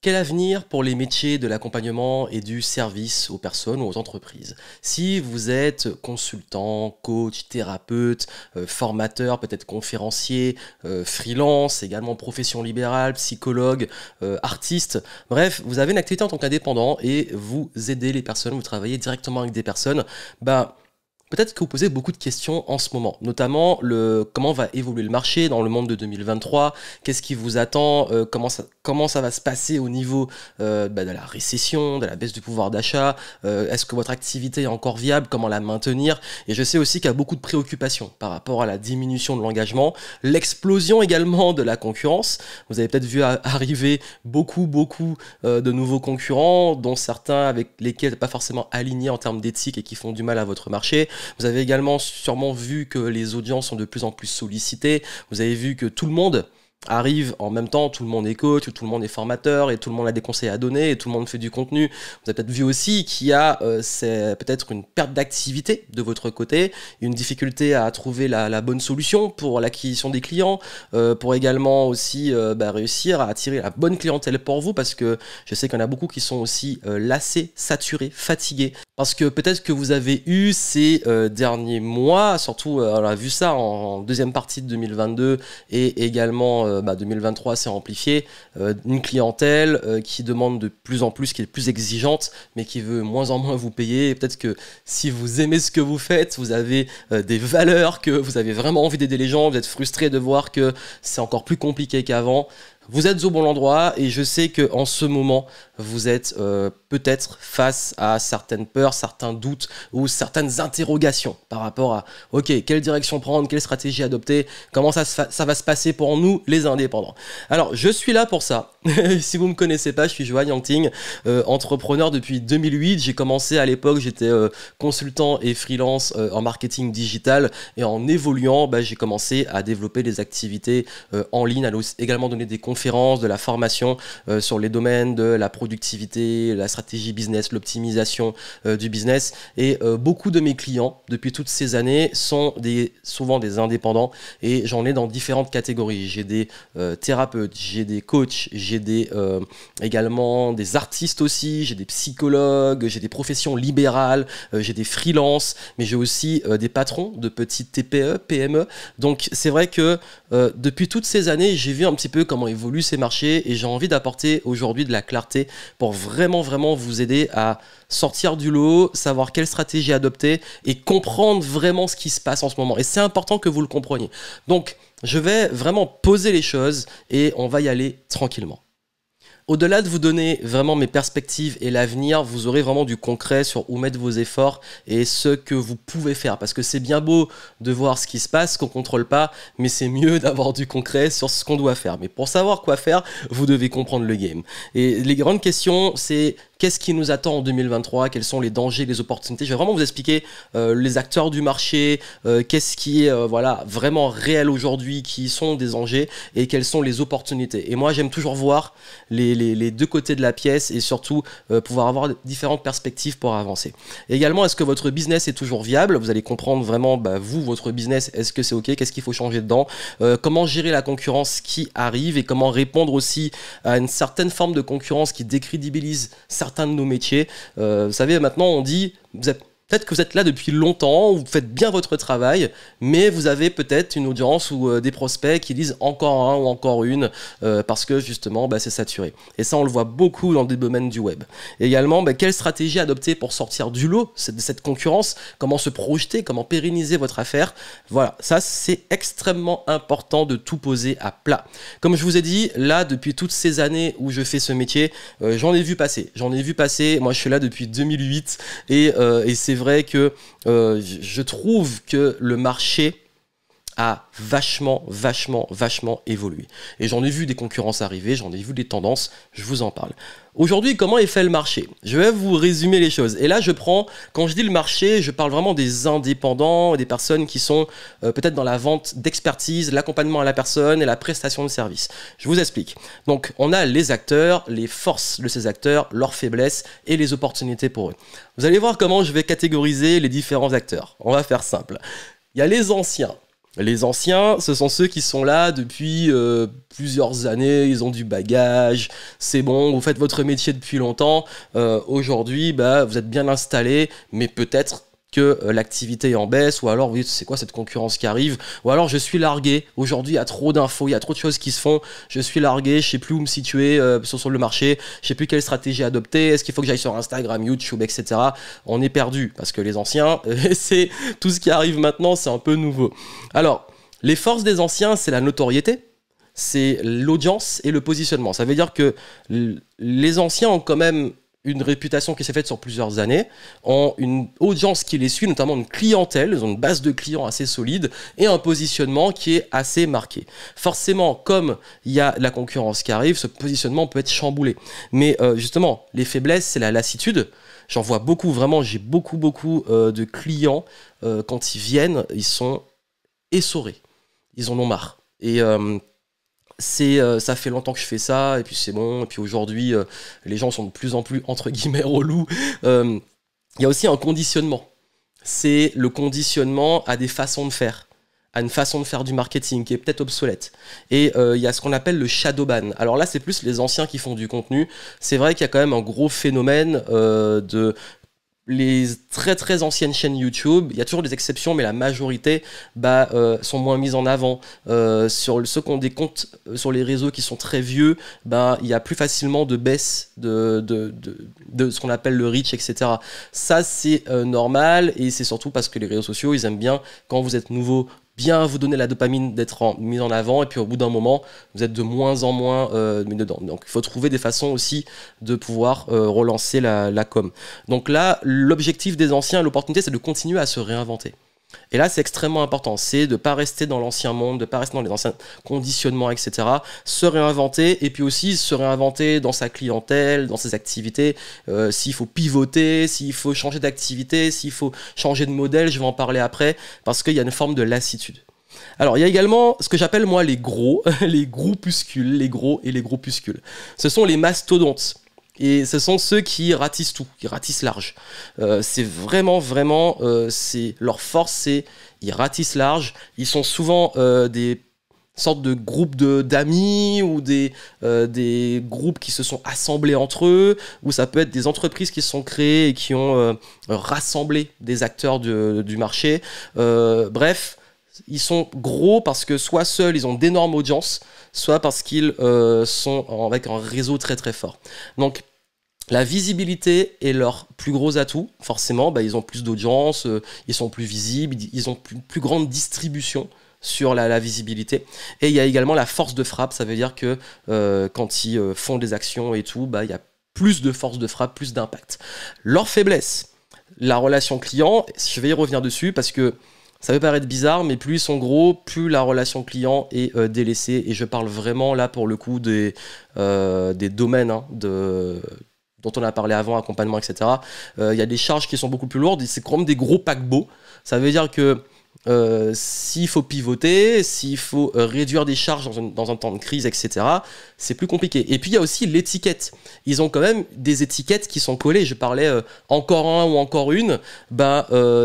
Quel avenir pour les métiers de l'accompagnement et du service aux personnes ou aux entreprises? Si vous êtes consultant, coach, thérapeute, formateur, peut-être conférencier, freelance, également profession libérale, psychologue, artiste, bref, vous avez une activité en tant qu'indépendant et vous aidez les personnes, vous travaillez directement avec des personnes, bah, peut-être que vous posez beaucoup de questions en ce moment, notamment comment va évoluer le marché dans le monde de 2023, qu'est-ce qui vous attend, comment ça va se passer au niveau de la récession, de la baisse du pouvoir d'achat, est-ce que votre activité est encore viable, comment la maintenir. Et je sais aussi qu'il y a beaucoup de préoccupations par rapport à la diminution de l'engagement, l'explosion également de la concurrence. Vous avez peut-être vu arriver beaucoup de nouveaux concurrents, dont certains avec lesquels pas forcément alignés en termes d'éthique et qui font du mal à votre marché. Vous avez également sûrement vu que les audiences sont de plus en plus sollicitées. Vous avez vu que tout le monde arrive en même temps, tout le monde est coach, tout le monde est formateur et tout le monde a des conseils à donner et tout le monde fait du contenu. Vous avez peut-être vu aussi qu'il y a c'est peut-être une perte d'activité de votre côté, une difficulté à trouver la bonne solution pour l'acquisition des clients, pour également aussi réussir à attirer la bonne clientèle pour vous, parce que je sais qu'il y en a beaucoup qui sont aussi lassés, saturés, fatigués. Parce que peut-être que vous avez eu ces derniers mois, surtout on a vu ça en deuxième partie de 2022 et également 2023 s'est amplifié, une clientèle qui demande de plus en plus, qui est plus exigeante, mais qui veut moins en moins vous payer. Et peut-être que si vous aimez ce que vous faites, vous avez des valeurs, que vous avez vraiment envie d'aider les gens, vous êtes frustré de voir que c'est encore plus compliqué qu'avant. Vous êtes au bon endroit et je sais qu'en ce moment, vous êtes peut-être face à certaines peurs, certains doutes ou certaines interrogations par rapport à « Ok, quelle direction prendre, quelle stratégie adopter, comment ça va se passer pour nous, les indépendants ?» Alors, je suis là pour ça. Si vous ne me connaissez pas, je suis Johan Yangting, entrepreneur depuis 2008. J'ai commencé à l'époque, j'étais consultant et freelance en marketing digital et en évoluant, j'ai commencé à développer des activités en ligne, à également donner des conférences, de la formation sur les domaines de la productivité, la stratégie business, l'optimisation du business. Et beaucoup de mes clients, depuis toutes ces années, sont souvent des indépendants et j'en ai dans différentes catégories. J'ai des thérapeutes, j'ai des coachs, j'ai également des artistes aussi, j'ai des psychologues, j'ai des professions libérales, j'ai des freelances, mais j'ai aussi des patrons de petites TPE, PME. Donc c'est vrai que depuis toutes ces années, j'ai vu un petit peu comment évoluent ces marchés et j'ai envie d'apporter aujourd'hui de la clarté pour vraiment vous aider à sortir du lot, savoir quelle stratégie adopter et comprendre vraiment ce qui se passe en ce moment. Et c'est important que vous le compreniez. Donc, je vais vraiment poser les choses et on va y aller tranquillement. Au-delà de vous donner vraiment mes perspectives et l'avenir, vous aurez vraiment du concret sur où mettre vos efforts et ce que vous pouvez faire. Parce que c'est bien beau de voir ce qui se passe, qu'on ne contrôle pas, mais c'est mieux d'avoir du concret sur ce qu'on doit faire. Mais pour savoir quoi faire, vous devez comprendre le game. Et les grandes questions, c'est qu'est-ce qui nous attend en 2023, quels sont les dangers, les opportunités. Je vais vraiment vous expliquer les acteurs du marché, qu'est-ce qui est vraiment réel aujourd'hui, qui sont des enjeux et quelles sont les opportunités. Et moi, j'aime toujours voir les deux côtés de la pièce et surtout pouvoir avoir différentes perspectives pour avancer. Et également, est-ce que votre business est toujours viable? Vous allez comprendre vraiment, votre business, est-ce que c'est OK? Qu'est-ce qu'il faut changer dedans? Comment gérer la concurrence qui arrive et comment répondre aussi à une certaine forme de concurrence qui décrédibilise certains de nos métiers. Vous savez, maintenant, on dit, peut-être que vous êtes là depuis longtemps, vous faites bien votre travail, mais vous avez peut-être une audience ou des prospects qui disent encore un ou encore une parce que justement c'est saturé. Et ça on le voit beaucoup dans des domaines du web. Et également, quelle stratégie adopter pour sortir du lot de cette concurrence, comment se projeter, comment pérenniser votre affaire. Voilà, ça c'est extrêmement important de tout poser à plat. Comme je vous ai dit, là depuis toutes ces années où je fais ce métier, j'en ai vu passer. Moi je suis là depuis 2008 et c'est vrai que je trouve que le marché a vachement évolué. Et j'en ai vu des concurrences arriver, j'en ai vu des tendances, je vous en parle. Aujourd'hui, comment est fait le marché? Je vais vous résumer les choses. Et là, quand je dis le marché, je parle vraiment des indépendants, des personnes qui sont peut-être dans la vente d'expertise, l'accompagnement à la personne et la prestation de service. Je vous explique. Donc, on a les acteurs, les forces de ces acteurs, leurs faiblesses et les opportunités pour eux. Vous allez voir comment je vais catégoriser les différents acteurs. On va faire simple. Il y a les anciens. Les anciens, ce sont ceux qui sont là depuis plusieurs années, ils ont du bagage, c'est bon, vous faites votre métier depuis longtemps. Aujourd'hui, bah, vous êtes bien installé, mais peut-être que l'activité est en baisse, ou alors, oui, c'est quoi cette concurrence qui arrive, ou alors je suis largué, aujourd'hui il y a trop d'infos, il y a trop de choses qui se font, je suis largué, je sais plus où me situer sur le marché, je sais plus quelle stratégie adopter, est-ce qu'il faut que j'aille sur Instagram, YouTube, etc. On est perdu, parce que les anciens, c'est tout ce qui arrive maintenant, c'est un peu nouveau. Alors, les forces des anciens, c'est la notoriété, c'est l'audience et le positionnement. Ça veut dire que les anciens ont quand même une réputation qui s'est faite sur plusieurs années, ont une audience qui les suit, notamment une clientèle, ils ont une base de clients assez solide et un positionnement qui est assez marqué. Forcément, comme il y a la concurrence qui arrive, ce positionnement peut être chamboulé. Mais justement, les faiblesses, c'est la lassitude. J'en vois beaucoup, vraiment, j'ai beaucoup de clients, quand ils viennent, ils sont essorés. Ils en ont marre. Et ça fait longtemps que je fais ça, et puis c'est bon, et puis aujourd'hui, les gens sont de plus en plus, entre guillemets, relous. Il y a aussi un conditionnement. C'est le conditionnement à des façons de faire, à une façon de faire du marketing qui est peut-être obsolète. Et il y a ce qu'on appelle le shadow ban. Alors là, c'est plus les anciens qui font du contenu. C'est vrai qu'il y a quand même un gros phénomène de les très anciennes chaînes YouTube. Il y a toujours des exceptions, mais la majorité sont moins mises en avant. Sur ceux qui ont des comptes sur les réseaux qui sont très vieux, il y a plus facilement de baisse de ce qu'on appelle le reach, etc. Ça, c'est normal, et c'est surtout parce que les réseaux sociaux, ils aiment bien, quand vous êtes nouveau, bien vous donner la dopamine d'être mis en avant, et puis au bout d'un moment, vous êtes de moins en moins mis dedans. Donc il faut trouver des façons aussi de pouvoir relancer la com. Donc là, l'objectif des anciens, l'opportunité, c'est de continuer à se réinventer. Et là, c'est extrêmement important, c'est de ne pas rester dans l'ancien monde, de ne pas rester dans les anciens conditionnements, etc. Se réinventer, et puis aussi se réinventer dans sa clientèle, dans ses activités. S'il faut pivoter, s'il faut changer d'activité, s'il faut changer de modèle, je vais en parler après, parce qu'il y a une forme de lassitude. Alors, il y a également ce que j'appelle, moi, les gros, les groupuscules, les gros et les groupuscules. Ce sont les mastodontes. Et ce sont ceux qui ratissent tout, qui ratissent large. C'est vraiment, c'est leur force, c'est ils ratissent large. Ils sont souvent des sortes de groupes d'amis, ou des groupes qui se sont assemblés entre eux, ou ça peut être des entreprises qui se sont créées et qui ont rassemblé des acteurs du marché. Bref, ils sont gros parce que soit seuls, ils ont d'énormes audiences, soit parce qu'ils sont avec un réseau très fort. Donc, la visibilité est leur plus gros atout. Forcément, ils ont plus d'audience, ils sont plus visibles, ils ont plus grande distribution sur la visibilité. Et il y a également la force de frappe. Ça veut dire que quand ils font des actions et tout, il y a plus de force de frappe, plus d'impact. Leur faiblesse, la relation client, je vais y revenir dessus parce que ça peut paraître bizarre, mais plus ils sont gros, plus la relation client est délaissée. Et je parle vraiment là pour le coup des domaines dont on a parlé avant, accompagnement, etc. Il y a des charges qui sont beaucoup plus lourdes. C'est comme des gros paquebots. Ça veut dire que s'il faut pivoter, s'il faut réduire des charges dans un temps de crise, etc., c'est plus compliqué. Et puis il y a aussi l'étiquette. Ils ont quand même des étiquettes qui sont collées. Je parlais encore un ou encore une.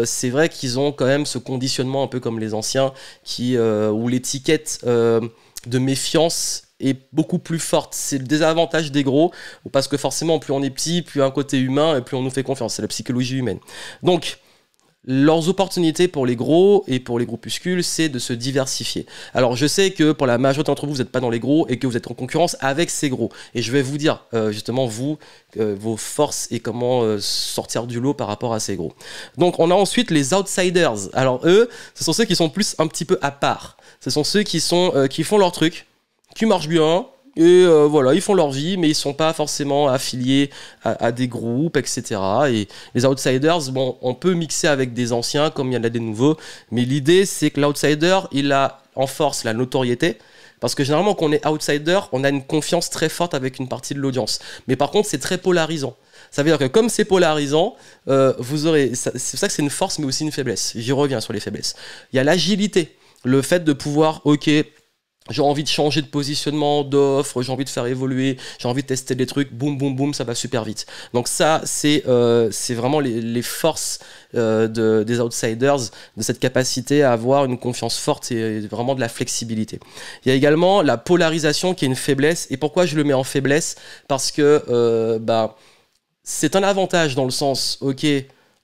C'est vrai qu'ils ont quand même ce conditionnement un peu comme les anciens, où l'étiquette de méfiance est beaucoup plus forte. C'est le désavantage des gros, parce que forcément, plus on est petit, plus un côté humain, et plus on nous fait confiance. C'est la psychologie humaine. Donc, leurs opportunités pour les gros et pour les groupuscules, c'est de se diversifier. Alors je sais que pour la majorité d'entre vous, vous n'êtes pas dans les gros et que vous êtes en concurrence avec ces gros. Et je vais vous dire justement vos forces et comment sortir du lot par rapport à ces gros. Donc on a ensuite les outsiders. Alors eux, ce sont ceux qui sont plus un petit peu à part. Ce sont ceux qui font leur truc, qui marchent bien. Et voilà, ils font leur vie, mais ils sont pas forcément affiliés à des groupes, etc. Et les outsiders, bon, on peut mixer avec des anciens comme il y en a des nouveaux, mais l'idée c'est que l'outsider, il a en force la notoriété, parce que généralement quand on est outsider, on a une confiance très forte avec une partie de l'audience. Mais par contre, c'est très polarisant. Ça veut dire que comme c'est polarisant, c'est pour ça que c'est une force, mais aussi une faiblesse. J'y reviens sur les faiblesses. Il y a l'agilité, le fait de pouvoir, j'ai envie de changer de positionnement, d'offre, j'ai envie de faire évoluer, j'ai envie de tester des trucs, boum, boum, boum, ça va super vite. Donc ça, c'est vraiment les forces des outsiders, de cette capacité à avoir une confiance forte et vraiment de la flexibilité. Il y a également la polarisation qui est une faiblesse. Et pourquoi je le mets en faiblesse? Parce que c'est un avantage dans le sens, ok,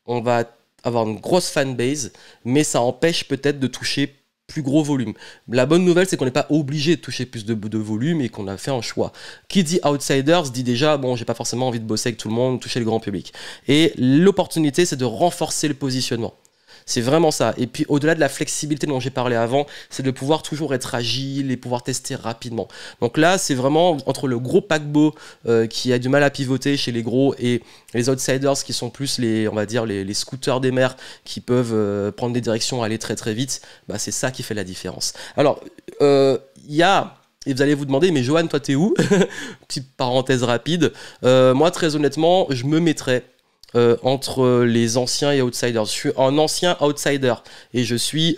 on va avoir une grosse fanbase, mais ça empêche peut-être de toucher plus gros volume. La bonne nouvelle, c'est qu'on n'est pas obligé de toucher plus de volume et qu'on a fait un choix. Qui dit outsiders dit déjà, bon, j'ai pas forcément envie de bosser avec tout le monde, toucher le grand public. Et l'opportunité, c'est de renforcer le positionnement. C'est vraiment ça. Et puis au-delà de la flexibilité dont j'ai parlé avant, c'est de pouvoir toujours être agile et pouvoir tester rapidement. Donc là, c'est vraiment entre le gros paquebot qui a du mal à pivoter chez les gros et les outsiders qui sont plus on va dire les scooters des mers qui peuvent prendre des directions, aller très très vite. Bah, c'est ça qui fait la différence. Alors, il y a... Et vous allez vous demander, mais Johan, toi, t'es où? Petite parenthèse rapide. Moi, très honnêtement, je me mettrais entre les anciens et outsiders. Je suis un ancien outsider et je suis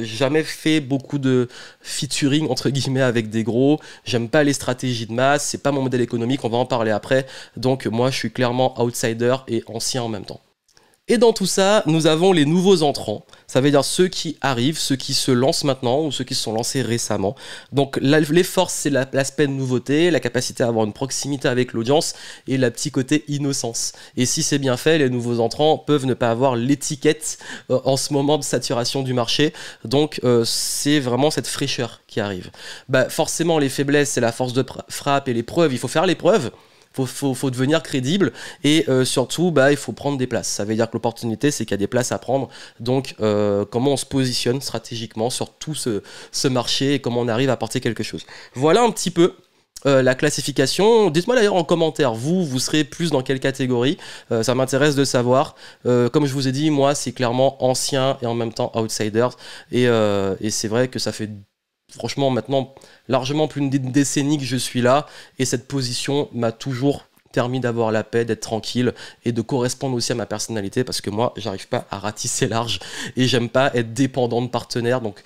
jamais fait beaucoup de featuring entre guillemets avec des gros. J'aime pas les stratégies de masse, c'est pas mon modèle économique, on va en parler après. Donc moi je suis clairement outsider et ancien en même temps. Et dans tout ça, nous avons les nouveaux entrants. Ça veut dire ceux qui arrivent, ceux qui se lancent maintenant ou ceux qui se sont lancés récemment. Donc les forces, c'est l'aspect de nouveauté, la capacité à avoir une proximité avec l'audience et la petit côté innocence. Et si c'est bien fait, les nouveaux entrants peuvent ne pas avoir l'étiquette en ce moment de saturation du marché. Donc c'est vraiment cette fraîcheur qui arrive. Bah, forcément, les faiblesses, c'est la force de frappe et les preuves. Il faut faire les preuves. Faut devenir crédible et surtout il faut prendre des places. Ça veut dire que l'opportunité c'est qu'il y a des places à prendre. Donc comment on se positionne stratégiquement sur tout ce marché et comment on arrive à apporter quelque chose. Voilà un petit peu la classification. Dites-moi d'ailleurs en commentaire, vous serez plus dans quelle catégorie? Ça m'intéresse de savoir. Comme je vous ai dit, moi c'est clairement ancien et en même temps outsider et c'est vrai que ça fait franchement maintenant largement plus d'une décennie que je suis là et cette position m'a toujours permis d'avoir la paix, d'être tranquille et de correspondre aussi à ma personnalité parce que moi j'arrive pas à ratisser large et j'aime pas être dépendant de partenaires. Donc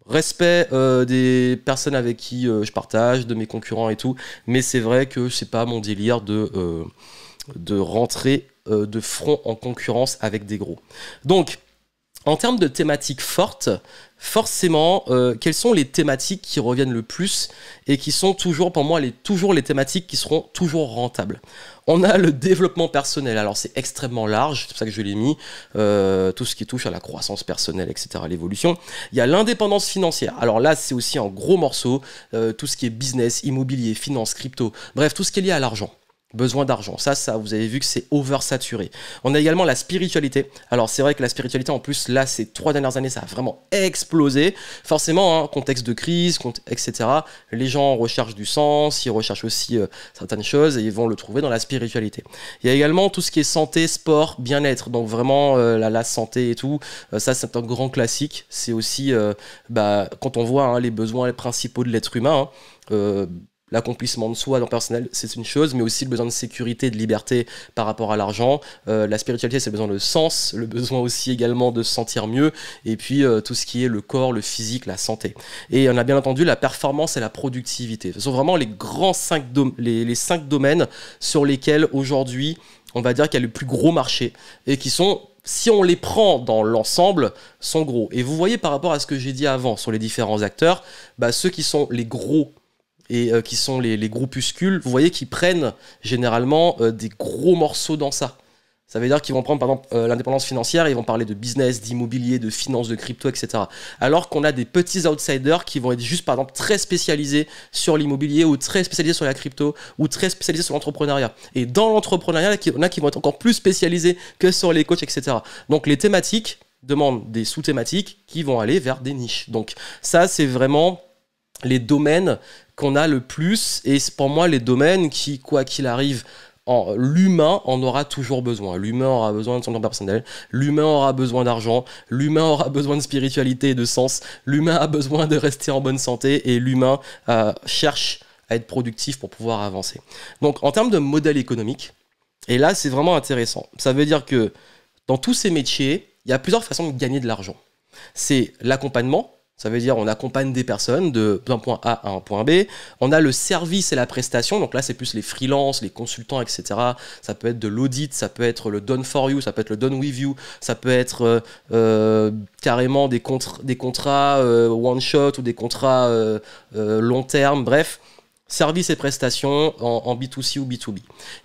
respect des personnes avec qui je partage, de mes concurrents et tout, mais c'est vrai que c'est pas mon délire de rentrer de front en concurrence avec des gros. Donc en termes de thématiques fortes, forcément, quelles sont les thématiques qui reviennent le plus et qui sont toujours, pour moi, toujours les thématiques qui seront toujours rentables? On a le développement personnel. Alors, c'est extrêmement large, c'est pour ça que je l'ai mis. Tout ce qui touche à la croissance personnelle, etc., l'évolution. Il y a l'indépendance financière. Alors là, c'est aussi un gros morceau. Tout ce qui est business, immobilier, finance, crypto. Bref, tout ce qui est lié à l'argent. Besoin d'argent, ça vous avez vu que c'est oversaturé. On a également la spiritualité. Alors c'est vrai que la spiritualité en plus là ces 3 dernières années ça a vraiment explosé. Forcément, hein, contexte de crise, etc. Les gens recherchent du sens, ils recherchent aussi certaines choses et ils vont le trouver dans la spiritualité. Il y a également tout ce qui est santé, sport, bien-être. Donc vraiment la santé et tout, ça c'est un grand classique. C'est aussi quand on voit les besoins principaux de l'être humain, l'accomplissement de soi dans le personnel, c'est une chose, mais aussi le besoin de sécurité, de liberté par rapport à l'argent. La spiritualité, c'est le besoin de sens, le besoin aussi également de se sentir mieux, et puis tout ce qui est le corps, le physique, la santé. Et on a bien entendu la performance et la productivité. Ce sont vraiment les grands 5 les 5 domaines sur lesquels aujourd'hui, on va dire qu'il y a le plus gros marché, et qui sont, si on les prend dans l'ensemble, sont gros. Et vous voyez par rapport à ce que j'ai dit avant sur les différents acteurs, ceux qui sont les gros et qui sont les groupuscules, vous voyez qu'ils prennent généralement des gros morceaux dans ça. Ça veut dire qu'ils vont prendre par exemple l'indépendance financière, ils vont parler de business, d'immobilier, de finance, de crypto, etc. Alors qu'on a des petits outsiders qui vont être juste par exemple très spécialisés sur l'immobilier ou très spécialisés sur la crypto ou très spécialisés sur l'entrepreneuriat. Et dans l'entrepreneuriat, il y en a qui vont être encore plus spécialisés que sur les coachs, etc. Donc les thématiques demandent des sous-thématiques qui vont aller vers des niches. Donc ça c'est vraiment les domaines qu'on a le plus, et c'est pour moi les domaines qui, quoi qu'il arrive, l'humain en aura toujours besoin. L'humain aura besoin de son temps personnel, l'humain aura besoin d'argent, l'humain aura besoin de spiritualité et de sens, l'humain a besoin de rester en bonne santé, et l'humain cherche à être productif pour pouvoir avancer. Donc en termes de modèle économique, et là c'est vraiment intéressant, ça veut dire que dans tous ces métiers, il y a plusieurs façons de gagner de l'argent. C'est l'accompagnement, Ça veut dire on accompagne des personnes d'un point A à un point B. On a le service et la prestation. Donc là, c'est plus les freelances, les consultants, etc. Ça peut être de l'audit, ça peut être le done for you, ça peut être le done with you, ça peut être carrément des contrats one shot ou des contrats long terme. Bref. Services et prestations en B2C ou B2B.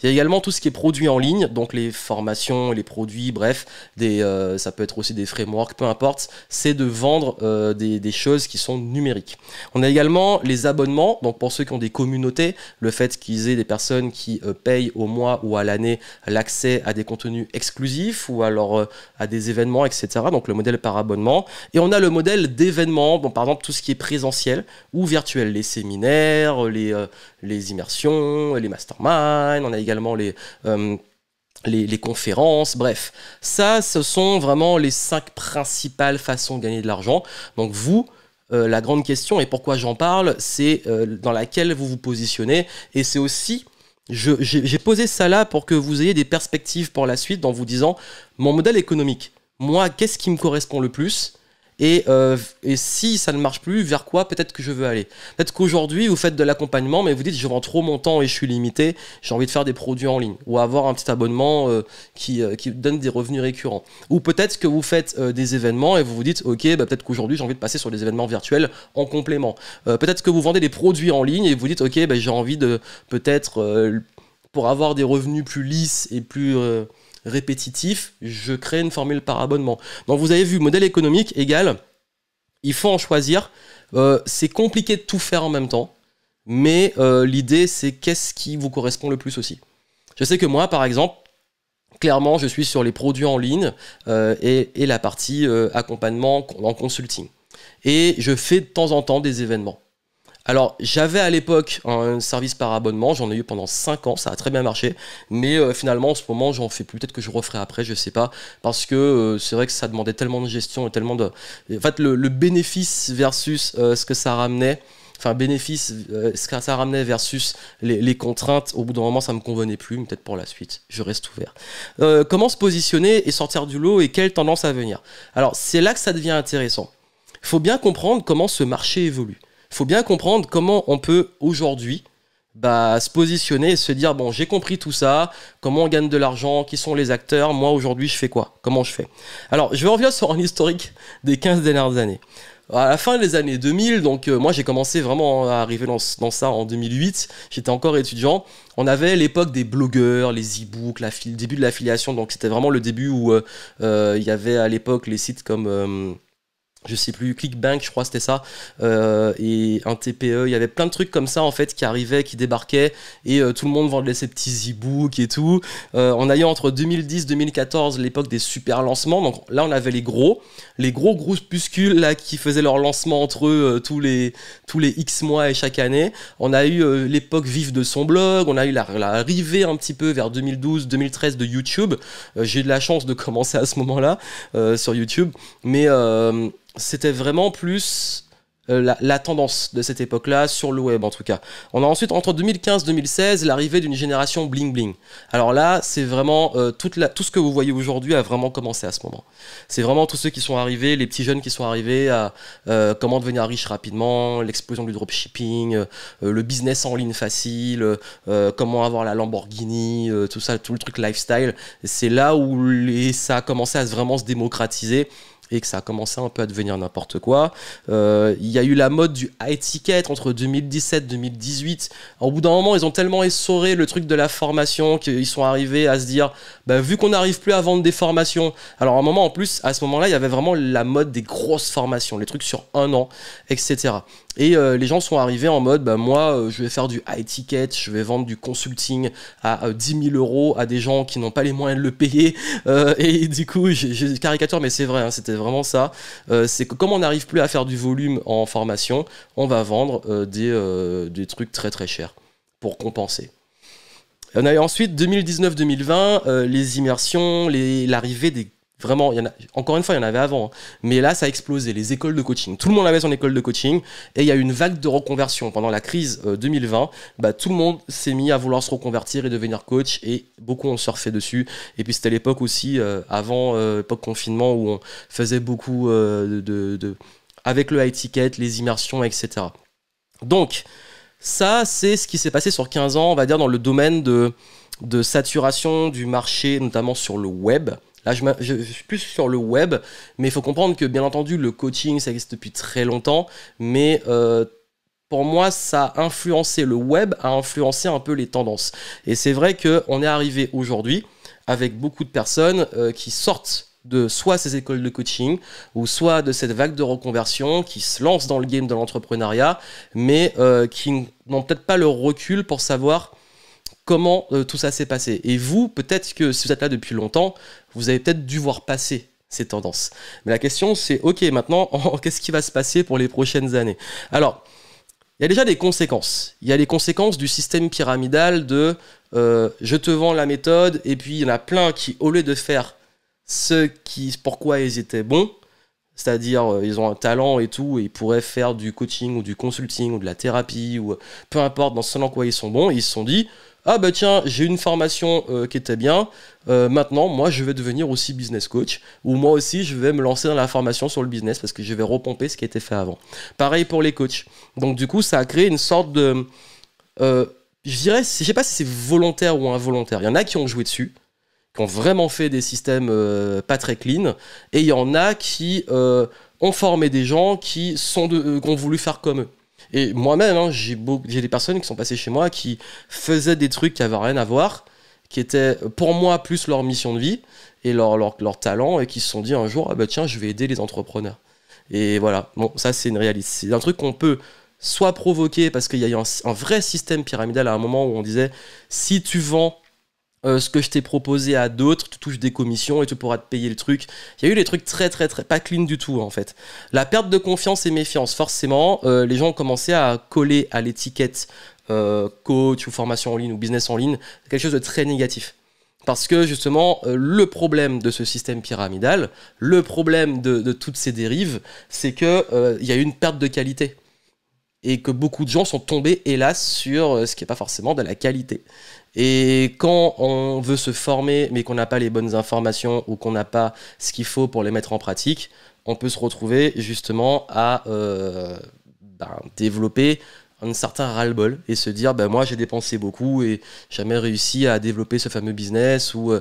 Il y a également tout ce qui est produit en ligne, donc les formations, les produits, bref, ça peut être aussi des frameworks, peu importe, c'est de vendre des choses qui sont numériques. On a également les abonnements, donc pour ceux qui ont des communautés, le fait qu'ils aient des personnes qui payent au mois ou à l'année l'accès à des contenus exclusifs ou alors à des événements, etc. Donc le modèle par abonnement. Et on a le modèle d'événements, bon, par exemple tout ce qui est présentiel ou virtuel, les séminaires, les immersions, les masterminds, on a également les conférences, bref. Ça, ce sont vraiment les 5 principales façons de gagner de l'argent. Donc vous, la grande question, et pourquoi j'en parle, c'est dans laquelle vous vous positionnez. Et c'est aussi, j'ai posé ça là pour que vous ayez des perspectives pour la suite en vous disant, mon modèle économique, moi, qu'est-ce qui me correspond le plus ? Et si ça ne marche plus, vers quoi peut-être que je veux aller? Peut-être qu'aujourd'hui, vous faites de l'accompagnement, mais vous dites, je vends trop mon temps et je suis limité, j'ai envie de faire des produits en ligne, ou avoir un petit abonnement qui donne des revenus récurrents. Ou peut-être que vous faites des événements et vous vous dites, ok, bah, peut-être qu'aujourd'hui, j'ai envie de passer sur des événements virtuels en complément. Peut-être que vous vendez des produits en ligne et vous dites, ok, bah, j'ai envie de peut-être, pour avoir des revenus plus lisses et plus répétitif, je crée une formule par abonnement. Donc vous avez vu, modèle économique égal, il faut en choisir. C'est compliqué de tout faire en même temps, mais l'idée c'est qu'est-ce qui vous correspond le plus aussi. Je sais que moi, par exemple, clairement, je suis sur les produits en ligne et la partie accompagnement en consulting. Et je fais de temps en temps des événements. Alors, j'avais à l'époque un service par abonnement, j'en ai eu pendant 5 ans, ça a très bien marché, mais finalement, en ce moment, j'en fais plus, peut-être que je referai après, je sais pas, parce que c'est vrai que ça demandait tellement de gestion et tellement de... En fait, le bénéfice versus ce que ça ramenait, enfin, bénéfice, ce que ça ramenait versus les contraintes, au bout d'un moment, ça me convenait plus, mais peut-être pour la suite, je reste ouvert. Comment se positionner et sortir du lot et quelle tendance à venir? Alors, c'est là que ça devient intéressant. Il faut bien comprendre comment ce marché évolue. Il faut bien comprendre comment on peut aujourd'hui se positionner et se dire, bon, j'ai compris tout ça, comment on gagne de l'argent, qui sont les acteurs, moi aujourd'hui je fais quoi, comment je fais. Alors je vais revenir sur un historique des 15 dernières années. À la fin des années 2000, donc moi j'ai commencé vraiment à arriver dans ça en 2008, j'étais encore étudiant, on avait l'époque des blogueurs, les e-books, le début de l'affiliation, donc c'était vraiment le début où il y avait à l'époque les sites comme... je sais plus, ClickBank, je crois c'était ça, et un TPE, il y avait plein de trucs comme ça en fait qui arrivaient, qui débarquaient, et tout le monde vendait ses petits e-books et tout. On a eu entre 2010-2014 l'époque des super lancements, donc là on avait les gros groupuscules là qui faisaient leur lancement entre eux tous les X mois et chaque année. On a eu l'époque vive de son blog, on a eu l'arrivée un petit peu vers 2012-2013 de YouTube. J'ai eu de la chance de commencer à ce moment-là sur YouTube, mais c'était vraiment plus la tendance de cette époque-là, sur le web en tout cas. On a ensuite, entre 2015-2016, l'arrivée d'une génération bling bling. Alors là, c'est vraiment tout ce que vous voyez aujourd'hui a vraiment commencé à ce moment. C'est vraiment tous ceux qui sont arrivés, les petits jeunes qui sont arrivés à comment devenir riche rapidement, l'explosion du dropshipping, le business en ligne facile, comment avoir la Lamborghini, tout ça, tout le truc lifestyle. C'est là où ça a commencé à vraiment se démocratiser et que ça a commencé un peu à devenir n'importe quoi. Il y a eu la mode du high ticket entre 2017-2018. Au bout d'un moment, ils ont tellement essoré le truc de la formation qu'ils sont arrivés à se dire, vu qu'on n'arrive plus à vendre des formations, alors à un moment en plus, à ce moment-là, il y avait vraiment la mode des grosses formations, les trucs sur 1 an, etc. Et les gens sont arrivés en mode, moi, je vais faire du high ticket, je vais vendre du consulting à 10 000 euros à des gens qui n'ont pas les moyens de le payer. Et du coup, je caricature, mais c'est vrai, hein, c'était vraiment ça. C'est que comme on n'arrive plus à faire du volume en formation, on va vendre des trucs très très chers pour compenser. On a eu ensuite 2019-2020, les immersions, l'arrivée des... Vraiment, encore une fois, il y en avait avant, hein. Mais là, ça a explosé, les écoles de coaching. Tout le monde avait son école de coaching et il y a eu une vague de reconversion. Pendant la crise 2020, tout le monde s'est mis à vouloir se reconvertir et devenir coach et beaucoup ont surfé dessus. Et puis c'était l'époque aussi, avant l'époque confinement, où on faisait beaucoup avec le high ticket, les immersions, etc. Donc, ça, c'est ce qui s'est passé sur 15 ans, on va dire, dans le domaine de saturation du marché, notamment sur le web. Là, je suis plus sur le web, mais il faut comprendre que, bien entendu, le coaching, ça existe depuis très longtemps, mais pour moi, ça a influencé, le web a influencé un peu les tendances. Et c'est vrai qu'on est arrivé aujourd'hui avec beaucoup de personnes qui sortent de soit ces écoles de coaching, ou soit de cette vague de reconversion, qui se lancent dans le game de l'entrepreneuriat, mais qui n'ont peut-être pas le recul pour savoir comment tout ça s'est passé. Et vous, peut-être que si vous êtes là depuis longtemps, vous avez peut-être dû voir passer ces tendances. Mais la question, c'est, ok, maintenant, qu'est-ce qui va se passer pour les prochaines années? Alors, il y a déjà des conséquences. Il y a les conséquences du système pyramidal de je te vends la méthode, et puis il y en a plein qui, au lieu de faire pourquoi ils étaient bons, c'est-à-dire ils ont un talent et tout, et ils pourraient faire du coaching ou du consulting ou de la thérapie, ou peu importe dans ce dans quoi ils sont bons, ils se sont dit, ah bah tiens, j'ai une formation qui était bien, maintenant moi je vais devenir aussi business coach, ou moi aussi je vais me lancer dans la formation sur le business parce que je vais repomper ce qui a été fait avant. Pareil pour les coachs. Donc du coup ça a créé une sorte de... je dirais, je sais pas si c'est volontaire ou involontaire, il y en a qui ont joué dessus, qui ont vraiment fait des systèmes pas très clean, et il y en a qui ont formé des gens qui ont voulu faire comme eux. Et moi-même, hein, j'ai des personnes qui sont passées chez moi qui faisaient des trucs qui n'avaient rien à voir, qui étaient pour moi plus leur mission de vie et leur talent, et qui se sont dit un jour, ah bah tiens, je vais aider les entrepreneurs. Et voilà, bon, ça c'est une réalité. C'est un truc qu'on peut soit provoquer, parce qu'il y a eu un vrai système pyramidal à un moment où on disait, si tu vends ce que je t'ai proposé à d'autres, tu touches des commissions et tu pourras te payer le truc. Il y a eu des trucs très pas clean du tout en fait. La perte de confiance et méfiance, forcément, les gens ont commencé à coller à l'étiquette coach ou formation en ligne ou business en ligne quelque chose de très négatif. Parce que justement, le problème de ce système pyramidal, le problème de toutes ces dérives, c'est qu'il y a eu une perte de qualité. Et que beaucoup de gens sont tombés, hélas, sur ce qui n'est pas forcément de la qualité. Et quand on veut se former, mais qu'on n'a pas les bonnes informations ou qu'on n'a pas ce qu'il faut pour les mettre en pratique, on peut se retrouver justement à développer un certain ras-le-bol et se dire moi j'ai dépensé beaucoup et jamais réussi à développer ce fameux business, ou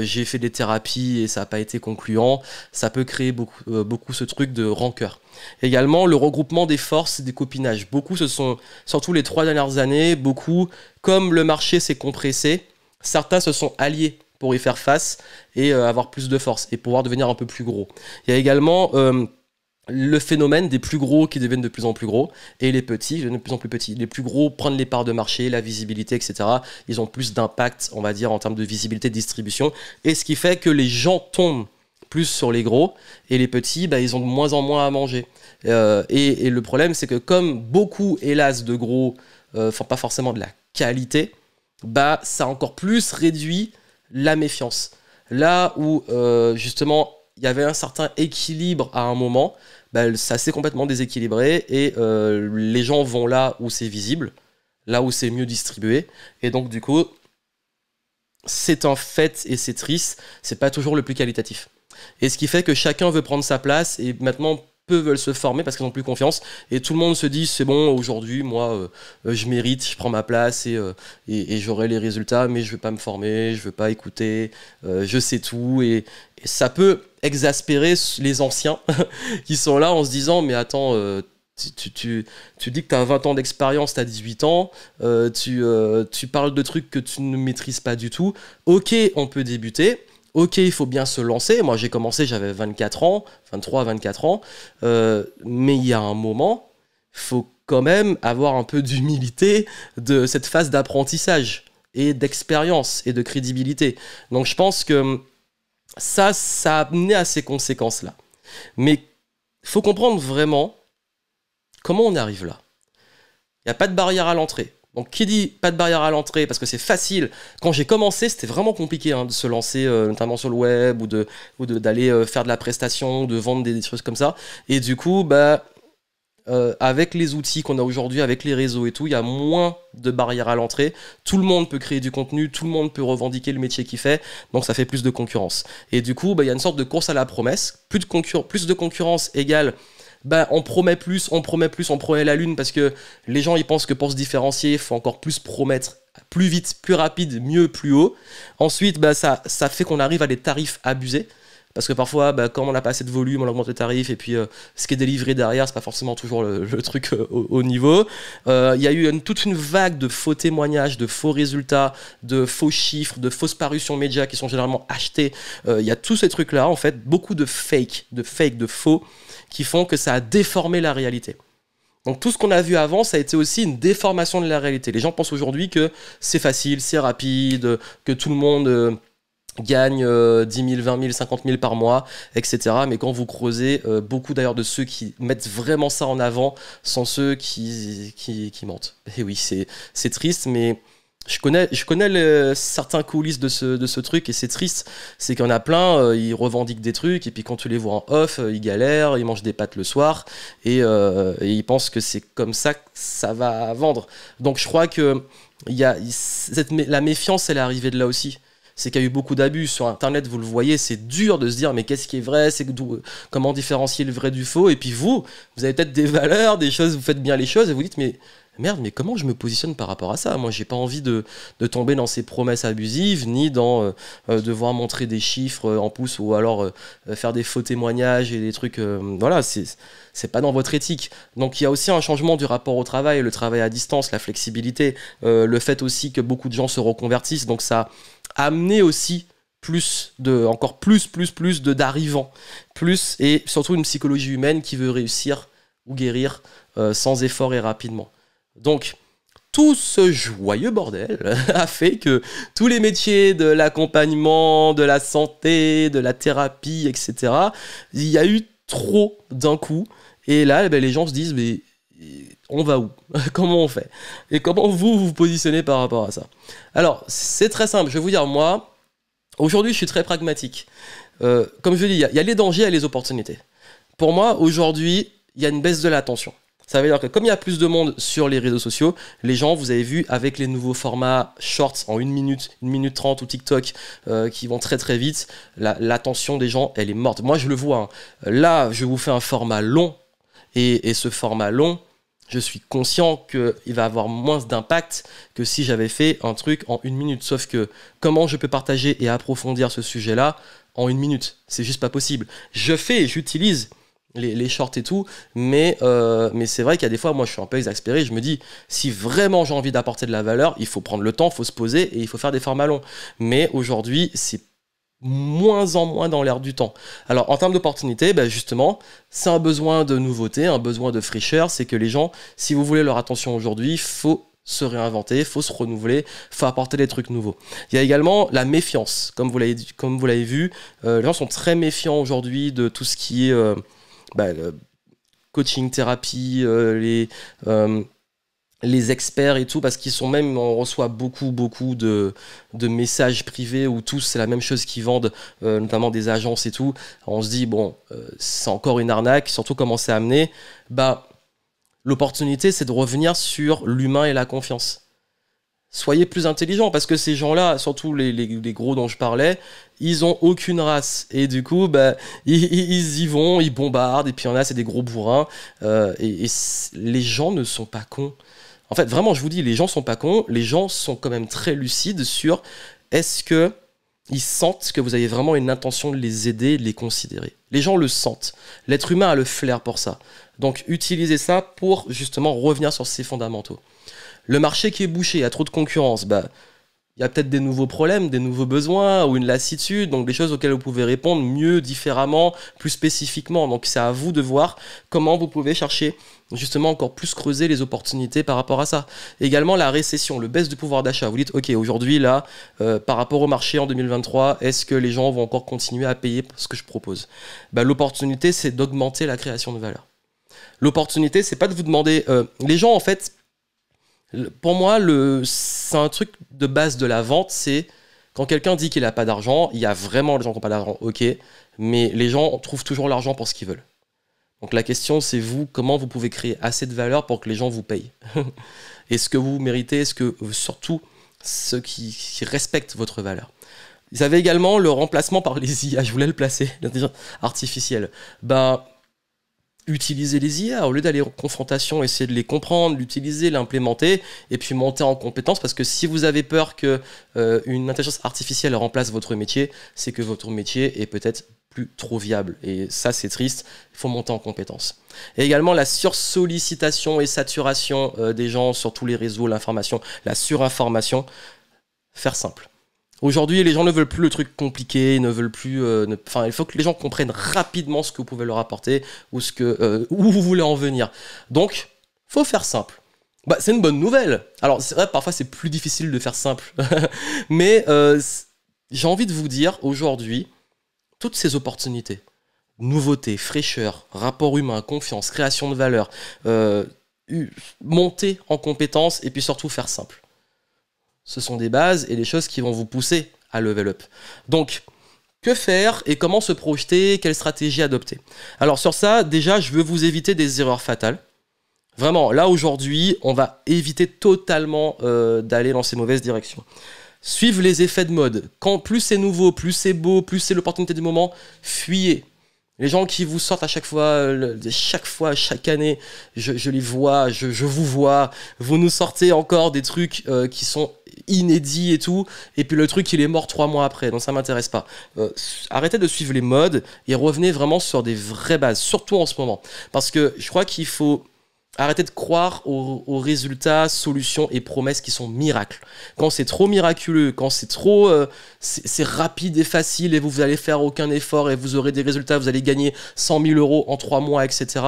j'ai fait des thérapies et ça n'a pas été concluant. Ça peut créer beaucoup ce truc de rancœur. Également le regroupement des forces et des copinages. Beaucoup se sont, surtout les 3 dernières années, comme le marché s'est compressé, certains se sont alliés pour y faire face et avoir plus de force et pouvoir devenir un peu plus gros. Il y a également le phénomène des plus gros qui deviennent de plus en plus gros, et les petits deviennent de plus en plus petits. Les plus gros prennent les parts de marché, la visibilité, etc. Ils ont plus d'impact, on va dire, en termes de visibilité, de distribution, et ce qui fait que les gens tombent plus sur les gros, et les petits, ils ont de moins en moins à manger. Et le problème, c'est que comme beaucoup, hélas, de gros font pas forcément de la qualité, ça a encore plus réduit la méfiance. Là où, justement, il y avait un certain équilibre à un moment, ça s'est complètement déséquilibré, et les gens vont là où c'est visible, là où c'est mieux distribué, et donc du coup, c'est un fait et c'est triste, c'est pas toujours le plus qualitatif. Et ce qui fait que chacun veut prendre sa place, et maintenant peu veulent se former parce qu'ils n'ont plus confiance, et tout le monde se dit c'est bon, aujourd'hui moi je mérite, je prends ma place et j'aurai les résultats, mais je veux pas me former, je veux pas écouter, je sais tout, et ça peut exaspérer les anciens qui sont là en se disant mais attends, tu dis que tu as 20 ans d'expérience, tu as 18 ans, tu parles de trucs que tu ne maîtrises pas du tout. Ok, on peut débuter. Ok, il faut bien se lancer. Moi, j'ai commencé, j'avais 24 ans, 23 à 24 ans. Mais il y a un moment, il faut quand même avoir un peu d'humilité de cette phase d'apprentissage et d'expérience et de crédibilité. Donc, je pense que ça a amené à ces conséquences-là. Mais il faut comprendre vraiment comment on arrive là. Il n'y a pas de barrière à l'entrée. Donc, qui dit pas de barrière à l'entrée, parce que c'est facile. Quand j'ai commencé, c'était vraiment compliqué de se lancer, notamment sur le web, ou d'aller faire de la prestation, de vendre des choses comme ça. Et du coup, avec les outils qu'on a aujourd'hui, avec les réseaux et tout, il y a moins de barrières à l'entrée. Tout le monde peut créer du contenu, tout le monde peut revendiquer le métier qu'il fait, donc ça fait plus de concurrence. Et du coup, il y a une sorte de course à la promesse. Plus de concurrence égale bah, on promet plus, on promet plus, on promet la lune parce que les gens ils pensent que pour se différencier, il faut encore plus promettre, plus vite, plus rapide, mieux, plus haut. Ensuite, bah, ça fait qu'on arrive à des tarifs abusés. Parce que parfois, bah, quand on n'a pas assez de volume, on augmente les tarifs et puis ce qui est délivré derrière, c'est pas forcément toujours le truc au niveau. Il y a eu toute une vague de faux témoignages, de faux résultats, de faux chiffres, de fausses parutions médias qui sont généralement achetées. Il y a tous ces trucs-là, en fait, beaucoup de fake, de faux, qui font que ça a déformé la réalité. Donc tout ce qu'on a vu avant, ça a été aussi une déformation de la réalité. Les gens pensent aujourd'hui que c'est facile, c'est rapide, que tout le monde gagne 10 000, 20 000, 50 000 par mois, etc. Mais quand vous creusez, beaucoup d'ailleurs de ceux qui mettent vraiment ça en avant sont ceux qui mentent. Et oui, c'est triste, mais je connais certains coulisses de ce truc et c'est triste. C'est qu'il y en a plein, ils revendiquent des trucs et puis quand tu les vois en off, ils galèrent, ils mangent des pâtes le soir et ils pensent que c'est comme ça que ça va vendre. Donc je crois que la méfiance, elle est arrivée de là aussi. C'est qu'il y a eu beaucoup d'abus sur internet, vous le voyez, c'est dur de se dire mais qu'est-ce qui est vrai, comment différencier le vrai du faux, et puis vous avez peut-être des valeurs, des choses, vous faites bien les choses et vous dites mais merde, mais comment je me positionne par rapport à ça? Moi j'ai pas envie de tomber dans ces promesses abusives, ni dans devoir montrer des chiffres en pouces ou alors faire des faux témoignages et des trucs, voilà, c'est pas dans votre éthique. Donc il y a aussi un changement du rapport au travail, le travail à distance, la flexibilité, le fait aussi que beaucoup de gens se reconvertissent, donc ça amener aussi encore plus d'arrivants, plus et surtout une psychologie humaine qui veut réussir ou guérir sans effort et rapidement. Donc tout ce joyeux bordel a fait que tous les métiers de l'accompagnement, de la santé, de la thérapie, etc., il y a eu trop d'un coup, et là les gens se disent mais on va où? Comment on fait? Et comment vous vous positionnez par rapport à ça? Alors, c'est très simple. Je vais vous dire, moi, aujourd'hui, je suis très pragmatique. Comme je dis, il y a les dangers et les opportunités. Pour moi, aujourd'hui, il y a une baisse de l'attention. Ça veut dire que comme il y a plus de monde sur les réseaux sociaux, les gens, vous avez vu, avec les nouveaux formats shorts en 1 minute 30 ou TikTok qui vont très très vite, l'attention des gens, elle est morte. Moi, je le vois. Hein. Là, je vous fais un format long et ce format long, je suis conscient qu'il va avoir moins d'impact que si j'avais fait un truc en 1 minute. Sauf que comment je peux partager et approfondir ce sujet-là en 1 minute? C'est juste pas possible. J'utilise les shorts et tout, mais c'est vrai qu'il y a des fois, moi je suis un peu exaspéré, je me dis, si vraiment j'ai envie d'apporter de la valeur, il faut prendre le temps, il faut se poser et il faut faire des formats longs. Mais aujourd'hui, c'est moins en moins dans l'air du temps. Alors en termes d'opportunités, ben justement, c'est un besoin de nouveauté, un besoin de fraîcheur, c'est que les gens, si vous voulez leur attention aujourd'hui, il faut se réinventer, il faut se renouveler, il faut apporter des trucs nouveaux. Il y a également la méfiance, comme vous l'avez vu, les gens sont très méfiants aujourd'hui de tout ce qui est coaching, thérapie, les experts et tout, parce qu'ils sont même, on reçoit beaucoup de messages privés où tous c'est la même chose qu'ils vendent, notamment des agences et tout. On se dit bon, c'est encore une arnaque, surtout comment c'est amené. L'opportunité c'est de revenir sur l'humain et la confiance. Soyez plus intelligents, parce que ces gens-là, surtout les gros dont je parlais, ils ont aucune race. Et du coup, ils y vont, ils bombardent, et puis il y en a, c'est des gros bourrins. Et les gens ne sont pas cons. En fait, vraiment, je vous dis, les gens sont pas cons, les gens sont quand même très lucides sur est-ce que ils sentent que vous avez vraiment une intention de les aider, de les considérer. Les gens le sentent. L'être humain a le flair pour ça. Donc, utilisez ça pour justement revenir sur ses fondamentaux. Le marché qui est bouché, il y a trop de concurrence, il y a peut-être des nouveaux problèmes, des nouveaux besoins ou une lassitude, donc des choses auxquelles vous pouvez répondre mieux, différemment, plus spécifiquement. Donc c'est à vous de voir comment vous pouvez chercher justement encore plus creuser les opportunités par rapport à ça. Également la récession, le baisse du pouvoir d'achat. Vous dites ok, aujourd'hui là, par rapport au marché en 2023, est-ce que les gens vont encore continuer à payer ce que je propose? L'opportunité c'est d'augmenter la création de valeur. L'opportunité c'est pas de vous demander, les gens en fait, pour moi, c'est un truc de base de la vente, c'est quand quelqu'un dit qu'il n'a pas d'argent, il y a vraiment des gens qui n'ont pas d'argent, ok, mais les gens trouvent toujours l'argent pour ce qu'ils veulent. Donc la question, c'est vous, comment vous pouvez créer assez de valeur pour que les gens vous payent? Est-ce que vous méritez, est-ce que surtout ceux qui respectent votre valeur? Vous avez également le remplacement par les IA, je voulais le placer, l'intelligence artificielle. Utilisez les IA, au lieu d'aller en confrontation, essayez de les comprendre, l'utiliser, l'implémenter, et puis monter en compétence, parce que si vous avez peur que une intelligence artificielle remplace votre métier, c'est que votre métier est peut-être plus trop viable. Et ça, c'est triste, il faut monter en compétence. Et également, la sursollicitation et saturation des gens sur tous les réseaux, l'information, la surinformation, faire simple. Aujourd'hui, les gens ne veulent plus le truc compliqué, ne veulent plus. Enfin, il faut que les gens comprennent rapidement ce que vous pouvez leur apporter ou où vous voulez en venir. Donc, faut faire simple. Bah, c'est une bonne nouvelle. Alors, c'est vrai, parfois c'est plus difficile de faire simple, mais j'ai envie de vous dire aujourd'hui, toutes ces opportunités, nouveautés, fraîcheur, rapport humain, confiance, création de valeur, monter en compétences et puis surtout faire simple. Ce sont des bases et des choses qui vont vous pousser à level up. Donc, que faire et comment se projeter, quelle stratégie adopter? Alors sur ça, déjà, je veux vous éviter des erreurs fatales. Vraiment, là aujourd'hui, on va éviter totalement d'aller dans ces mauvaises directions. Suivre les effets de mode. Quand plus c'est nouveau, plus c'est beau, plus c'est l'opportunité du moment, fuyez. Les gens qui vous sortent à chaque fois, chaque année, je les vois, je vous vois, vous nous sortez encore des trucs qui sont inédits et tout, et puis le truc il est mort 3 mois après, donc ça m'intéresse pas. Arrêtez de suivre les modes et revenez vraiment sur des vraies bases, surtout en ce moment. Parce que je crois qu'il faut arrêter de croire aux résultats, solutions et promesses qui sont miracles. Quand c'est trop miraculeux, quand c'est trop c'est rapide et facile et vous allez faire aucun effort et vous aurez des résultats, vous allez gagner 100 000 euros en 3 mois, etc.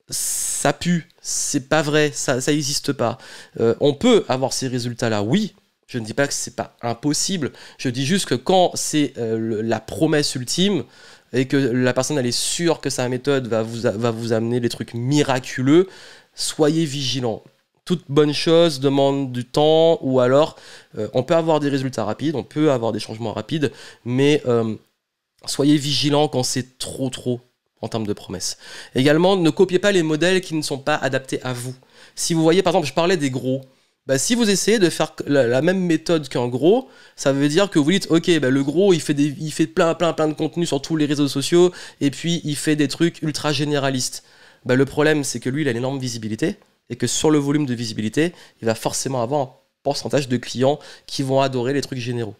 Ça pue, c'est pas vrai, ça n'existe pas. On peut avoir ces résultats-là, oui. Je ne dis pas que c'est pas impossible. Je dis juste que quand c'est la promesse ultime, et que la personne elle est sûre que sa méthode va vous amener des trucs miraculeux, soyez vigilants. Toute bonne chose demande du temps, ou alors on peut avoir des résultats rapides, on peut avoir des changements rapides, mais soyez vigilants quand c'est trop en termes de promesses. Également, ne copiez pas les modèles qui ne sont pas adaptés à vous. Si vous voyez, par exemple, je parlais des gros. Bah, si vous essayez de faire la même méthode qu'un gros, ça veut dire que vous dites, ok, bah, le gros, il fait plein de contenu sur tous les réseaux sociaux, et puis il fait des trucs ultra généralistes. Bah, le problème, c'est que lui, il a une énorme visibilité, et que sur le volume de visibilité, il va forcément avoir un pourcentage de clients qui vont adorer les trucs généraux.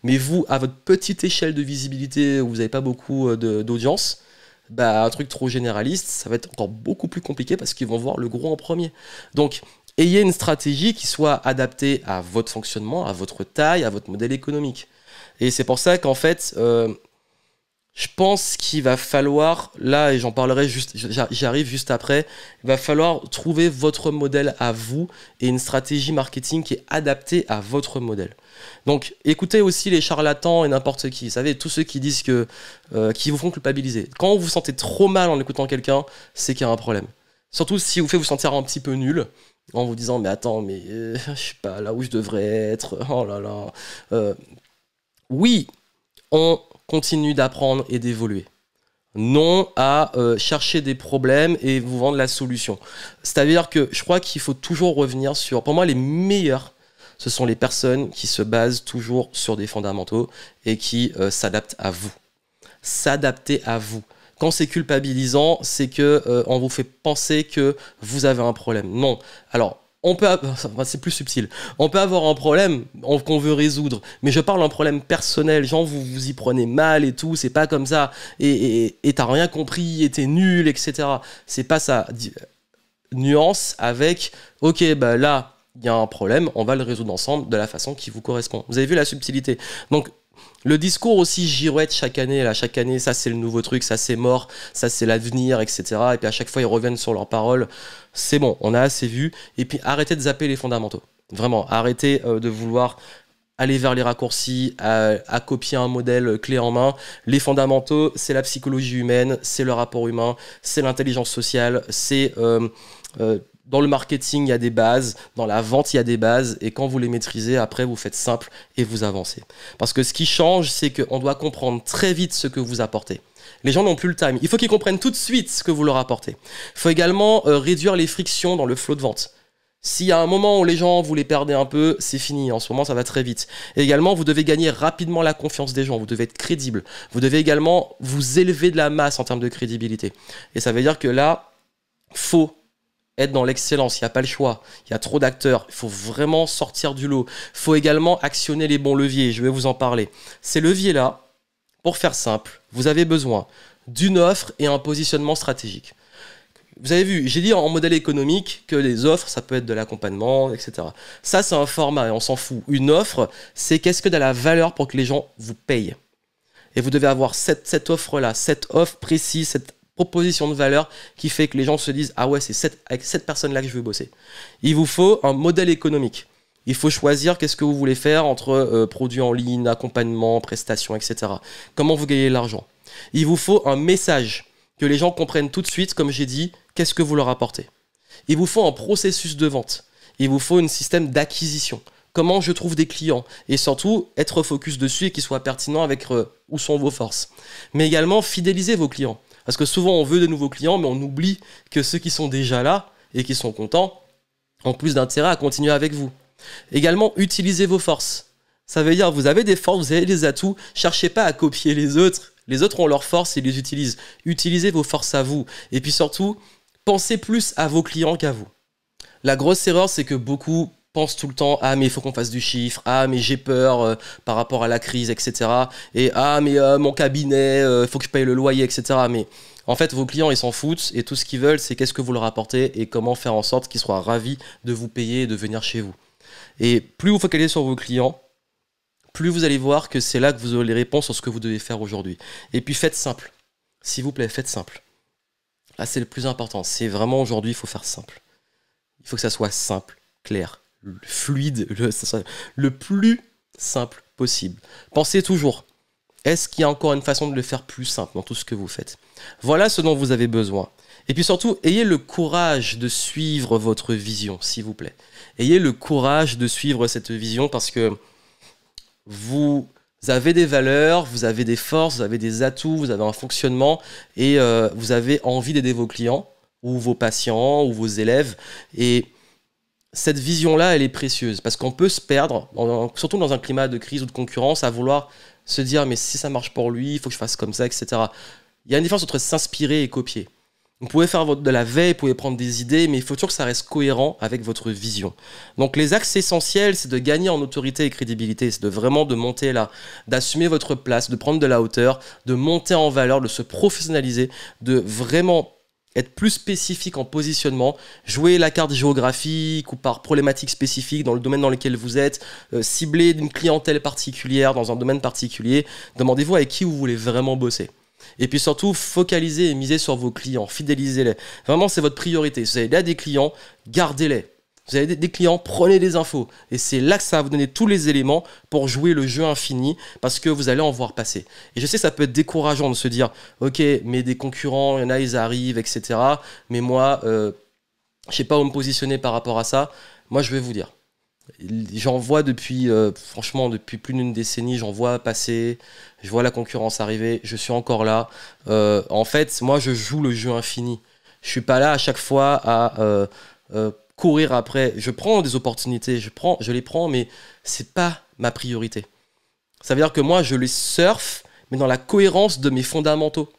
Mais vous, à votre petite échelle de visibilité, où vous n'avez pas beaucoup d'audience, bah, un truc trop généraliste, ça va être encore beaucoup plus compliqué parce qu'ils vont voir le gros en premier. Donc, ayez une stratégie qui soit adaptée à votre fonctionnement, à votre taille, à votre modèle économique. Et c'est pour ça qu'en fait, je pense qu'il va falloir, là, et j'en parlerai juste, j'arrive juste après, il va falloir trouver votre modèle à vous et une stratégie marketing qui est adaptée à votre modèle. Donc, écoutez aussi les charlatans et n'importe qui. Vous savez, tous ceux qui disent qui vous font culpabiliser. Quand vous vous sentez trop mal en écoutant quelqu'un, c'est qu'il y a un problème. Surtout si vous fait vous sentir un petit peu nul, en vous disant, mais attends, mais je suis pas là où je devrais être, oh là là. Oui, on continue d'apprendre et d'évoluer. Non à chercher des problèmes et vous vendre la solution. C'est-à-dire que je crois qu'il faut toujours revenir sur... Pour moi, les meilleurs, ce sont les personnes qui se basent toujours sur des fondamentaux et qui s'adaptent à vous. S'adapter à vous. Quand c'est culpabilisant, c'est que on vous fait penser que vous avez un problème. Non. Alors, c'est plus subtil. On peut avoir un problème qu'on veut résoudre, mais je parle d'un problème personnel. Genre, vous y prenez mal et tout, c'est pas comme ça. Et t'as rien compris, et t'es nul, etc. C'est pas ça. Nuance avec, ok, bah là, il y a un problème, on va le résoudre ensemble de la façon qui vous correspond. Vous avez vu la subtilité. Donc, le discours aussi girouette chaque année, ça c'est le nouveau truc, ça c'est mort, ça c'est l'avenir, etc. Et puis à chaque fois ils reviennent sur leurs paroles. C'est bon, on a assez vu. Et puis arrêtez de zapper les fondamentaux. Vraiment, arrêtez de vouloir aller vers les raccourcis, à copier un modèle clé en main. Les fondamentaux, c'est la psychologie humaine, c'est le rapport humain, c'est l'intelligence sociale, c'est... dans le marketing, il y a des bases. Dans la vente, il y a des bases. Et quand vous les maîtrisez, après, vous faites simple et vous avancez. Parce que ce qui change, c'est qu'on doit comprendre très vite ce que vous apportez. Les gens n'ont plus le time. Il faut qu'ils comprennent tout de suite ce que vous leur apportez. Il faut également réduire les frictions dans le flot de vente. S'il y a un moment où les gens, vous les perdez un peu, c'est fini. En ce moment, ça va très vite. Et également, vous devez gagner rapidement la confiance des gens. Vous devez être crédible. Vous devez également vous élever de la masse en termes de crédibilité. Et ça veut dire que là, faut être dans l'excellence. Il n'y a pas le choix. Il y a trop d'acteurs. Il faut vraiment sortir du lot. Il faut également actionner les bons leviers. Je vais vous en parler. Ces leviers-là, pour faire simple, vous avez besoin d'une offre et un positionnement stratégique. Vous avez vu, j'ai dit en modèle économique que les offres, ça peut être de l'accompagnement, etc. Ça, c'est un format et on s'en fout. Une offre, c'est qu'est-ce que de la valeur pour que les gens vous payent. Et vous devez avoir cette offre-là, cette offre précise, cette proposition de valeur qui fait que les gens se disent « Ah ouais, c'est avec cette personne-là que je veux bosser ». Il vous faut un modèle économique. Il faut choisir qu'est-ce que vous voulez faire entre produits en ligne, accompagnement, prestations, etc. Comment vous gagnez l'argent. Il vous faut un message que les gens comprennent tout de suite, comme j'ai dit, qu'est-ce que vous leur apportez. Il vous faut un processus de vente. Il vous faut un système d'acquisition. Comment je trouve des clients. Et surtout, être focus dessus et qu'ils soient pertinents avec où sont vos forces. Mais également, fidéliser vos clients. Parce que souvent, on veut de nouveaux clients, mais on oublie que ceux qui sont déjà là et qui sont contents ont plus d'intérêt à continuer avec vous. Également, utilisez vos forces. Ça veut dire, vous avez des forces, vous avez des atouts. Cherchez pas à copier les autres. Les autres ont leurs forces et les utilisent. Utilisez vos forces à vous. Et puis surtout, pensez plus à vos clients qu'à vous. La grosse erreur, c'est que beaucoup pensent tout le temps « Ah, mais il faut qu'on fasse du chiffre. Ah, mais j'ai peur par rapport à la crise, etc. » Et « Ah, mais mon cabinet, il faut que je paye le loyer, etc. » Mais en fait, vos clients, ils s'en foutent. Et tout ce qu'ils veulent, c'est qu'est-ce que vous leur apportez et comment faire en sorte qu'ils soient ravis de vous payer et de venir chez vous. Et plus vous focalisez sur vos clients, plus vous allez voir que c'est là que vous aurez les réponses sur ce que vous devez faire aujourd'hui. Et puis faites simple. S'il vous plaît, faites simple. Là, c'est le plus important. C'est vraiment aujourd'hui, il faut faire simple. Il faut que ça soit simple, clair, fluide, le plus simple possible. Pensez toujours, est-ce qu'il y a encore une façon de le faire plus simple dans tout ce que vous faites? Voilà ce dont vous avez besoin. Et puis surtout, ayez le courage de suivre votre vision, s'il vous plaît. Ayez le courage de suivre cette vision parce que vous avez des valeurs, vous avez des forces, vous avez des atouts, vous avez un fonctionnement et vous avez envie d'aider vos clients ou vos patients ou vos élèves. Et cette vision-là, elle est précieuse parce qu'on peut se perdre, surtout dans un climat de crise ou de concurrence, à vouloir se dire « mais si ça marche pour lui, il faut que je fasse comme ça, etc. » Il y a une différence entre s'inspirer et copier. Vous pouvez faire de la veille, vous pouvez prendre des idées, mais il faut toujours que ça reste cohérent avec votre vision. Donc les axes essentiels, c'est de gagner en autorité et crédibilité, c'est de vraiment de monter là, d'assumer votre place, de prendre de la hauteur, de monter en valeur, de se professionnaliser, de vraiment être plus spécifique en positionnement, jouer la carte géographique ou par problématique spécifique dans le domaine dans lequel vous êtes, cibler une clientèle particulière dans un domaine particulier, demandez-vous avec qui vous voulez vraiment bosser. Et puis surtout, focalisez et misez sur vos clients, fidélisez-les. Vraiment, c'est votre priorité. Si vous avez là des clients, gardez-les. Vous avez des clients, prenez des infos. Et c'est là que ça va vous donner tous les éléments pour jouer le jeu infini parce que vous allez en voir passer. Et je sais que ça peut être décourageant de se dire « Ok, mais des concurrents, il y en a, ils arrivent, etc. Mais moi, je ne sais pas où me positionner par rapport à ça. » Moi, je vais vous dire. J'en vois depuis, franchement, depuis plus d'une décennie, j'en vois passer, je vois la concurrence arriver, je suis encore là. En fait, moi, je joue le jeu infini. Je suis pas là à chaque fois à courir après. Je prends des opportunités, je les prends, mais c'est pas ma priorité. Ça veut dire que moi, je les surfe, mais dans la cohérence de mes fondamentaux.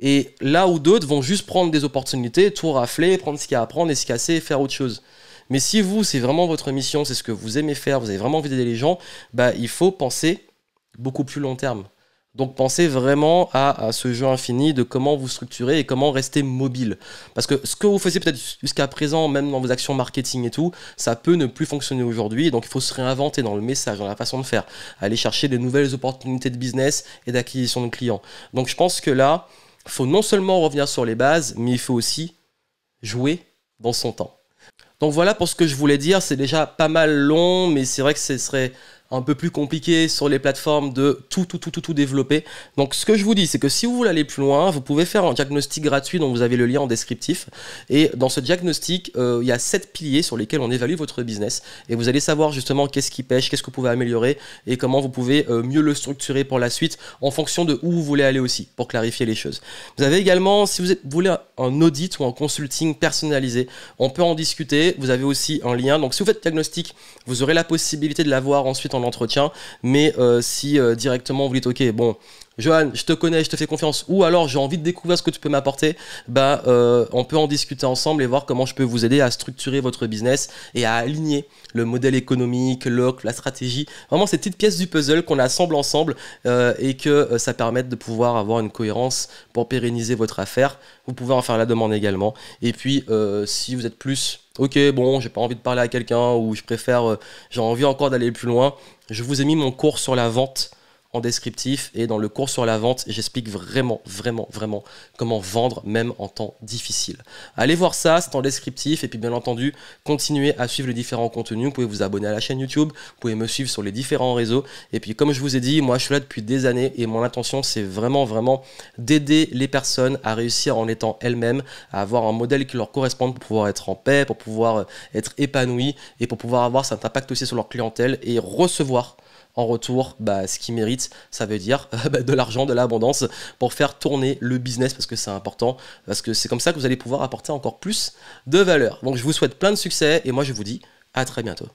Et là où d'autres vont juste prendre des opportunités, tout rafler, prendre ce qu'il y a à prendre et se casser et faire autre chose. Mais si vous, c'est vraiment votre mission, c'est ce que vous aimez faire, vous avez vraiment envie d'aider les gens, bah, il faut penser beaucoup plus long terme. Donc pensez vraiment à ce jeu infini de comment vous structurer et comment rester mobile. Parce que ce que vous faisiez peut-être jusqu'à présent, même dans vos actions marketing et tout, ça peut ne plus fonctionner aujourd'hui. Donc il faut se réinventer dans le message, dans la façon de faire. Aller chercher des nouvelles opportunités de business et d'acquisition de clients. Donc je pense que là, il faut non seulement revenir sur les bases, mais il faut aussi jouer dans son temps. Donc voilà pour ce que je voulais dire, c'est déjà pas mal long, mais c'est vrai que ce serait un peu plus compliqué sur les plateformes de tout développer. Donc ce que je vous dis, c'est que si vous voulez aller plus loin, vous pouvez faire un diagnostic gratuit dont vous avez le lien en descriptif. Et dans ce diagnostic, il y a 7 piliers sur lesquels on évalue votre business. Et vous allez savoir justement qu'est-ce qui pêche, qu'est-ce que vous pouvez améliorer et comment vous pouvez mieux le structurer pour la suite en fonction de où vous voulez aller aussi, pour clarifier les choses. Vous avez également, si vous voulez un audit ou un consulting personnalisé, on peut en discuter. Vous avez aussi un lien. Donc si vous faites diagnostic, vous aurez la possibilité de l'avoir ensuite en entretien. Mais si directement vous dites ok, bon, Johan, je te connais, je te fais confiance, ou alors j'ai envie de découvrir ce que tu peux m'apporter, bah, on peut en discuter ensemble et voir comment je peux vous aider à structurer votre business et à aligner le modèle économique, la stratégie, vraiment ces petites pièces du puzzle qu'on assemble ensemble et que ça permette de pouvoir avoir une cohérence pour pérenniser votre affaire. Vous pouvez en faire la demande également. Et puis, si vous êtes plus... Ok, bon, j'ai pas envie de parler à quelqu'un ou je préfère, j'ai envie encore d'aller plus loin. Je vous ai mis mon cours sur la vente en descriptif et dans le cours sur la vente, j'explique vraiment comment vendre même en temps difficile. Allez voir ça, c'est en descriptif et puis bien entendu, continuez à suivre les différents contenus. Vous pouvez vous abonner à la chaîne YouTube, vous pouvez me suivre sur les différents réseaux et puis comme je vous ai dit, moi je suis là depuis des années et mon intention c'est vraiment d'aider les personnes à réussir en étant elles-mêmes, à avoir un modèle qui leur corresponde pour pouvoir être en paix, pour pouvoir être épanoui et pour pouvoir avoir cet impact aussi sur leur clientèle et recevoir en retour, ce qu'ils méritent, ça veut dire de l'argent, de l'abondance pour faire tourner le business parce que c'est important, parce que c'est comme ça que vous allez pouvoir apporter encore plus de valeur. Donc je vous souhaite plein de succès et moi je vous dis à très bientôt.